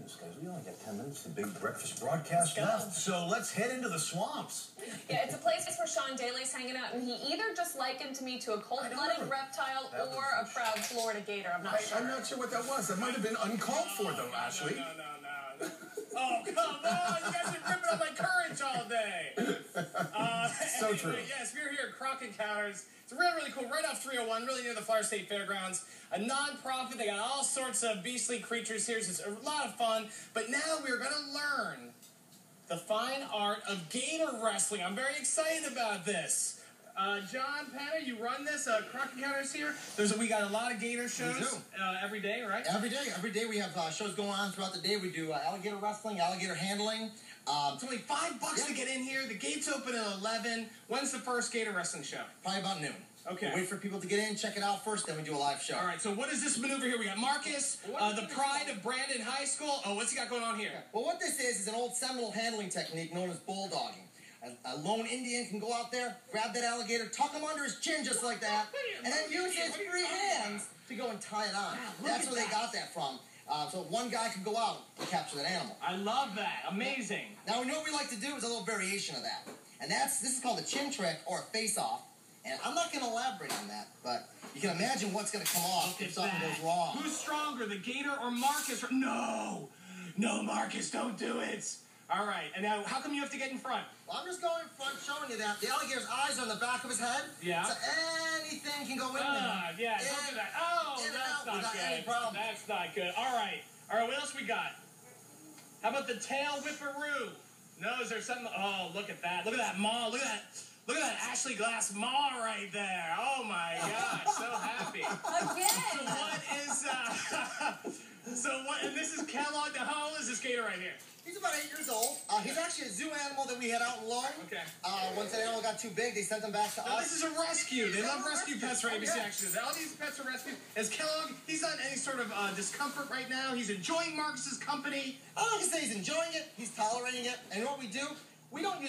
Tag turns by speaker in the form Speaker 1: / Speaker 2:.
Speaker 1: goodness, guys, we only got 10 minutes to the big breakfast broadcast left, so let's head into the swamps.
Speaker 2: Yeah, it's a place where Sean Daly's hanging out, and he either just likened me to a cold-blooded reptile or a proud Florida gator. I'm not sure.
Speaker 3: I'm not sure what that was. That might have been uncalled for, though, Ashley.
Speaker 4: No. Oh, come on. You guys are ripping on my courage all day.
Speaker 3: So
Speaker 4: anyway,
Speaker 3: true.
Speaker 4: Yes, we're here at Croc Encounters. It's really cool. Right off 301, really near the Florida State Fairgrounds. A non-profit. They got all sorts of beastly creatures here. So it's a lot of fun. But now we're going to learn the fine art of gator wrestling. I'm very excited about this. John Panner, you run this Croc Encounters here. We got a lot of gator shows every day, right?
Speaker 5: Every day we have shows going on throughout the day. We do alligator wrestling, alligator handling.
Speaker 4: It's only $5 to get in here. The gates open at 11. When's the first gator wrestling show?
Speaker 5: Probably about noon.
Speaker 4: Okay.
Speaker 5: We'll wait for people to get in, check it out first, then we do a live show.
Speaker 4: All right, so what is this maneuver here? We got Marcus, the pride of Brandon High School. Oh, what's he got going on here?
Speaker 5: Well, what this is an old Seminole handling technique known as bulldogging. A lone Indian can go out there, grab that alligator, tuck him under his chin just like that, and then use his free hands to go and tie it on. That's where they got that from. So one guy can go out and capture that animal.
Speaker 4: I love that. Amazing.
Speaker 5: Now, what we like to do is a little variation of that. And this is called a chin trick or a face-off. And I'm not going to elaborate on that, but you can imagine what's going to come off if something goes wrong.
Speaker 4: Who's stronger, the gator or Marcus? No, Marcus, don't do it. All right, and now how come you have to get in front?
Speaker 5: Well, I'm just going in front showing you that. The alligator's eyes are on the back of his head.
Speaker 4: Yeah.
Speaker 5: So anything can go in there.
Speaker 4: Yeah, don't do that. Oh, that's not good.
Speaker 5: Any problem.
Speaker 4: That's not good. All right, what else we got? How about the tail whipperoo? No, is there something? Oh, look at that. Look at that maw. Look at that Ashley Glass maw right there. Oh, my gosh. So happy.
Speaker 2: Again.
Speaker 4: And this is Kellogg. How old is this gator right here?
Speaker 5: He's about 8 years old. He's actually a zoo animal that we had out in Lowell.
Speaker 4: Okay.
Speaker 5: Once that animal got too big, they sent him back to
Speaker 4: Now,
Speaker 5: us.
Speaker 4: this is a rescue. They love rescue pets for ABC Action. All these pets are rescued. As Kellogg, he's not in any sort of discomfort right now. He's enjoying Marcus's company.
Speaker 5: All I can say he's enjoying it. He's tolerating it. And what we do, we don't use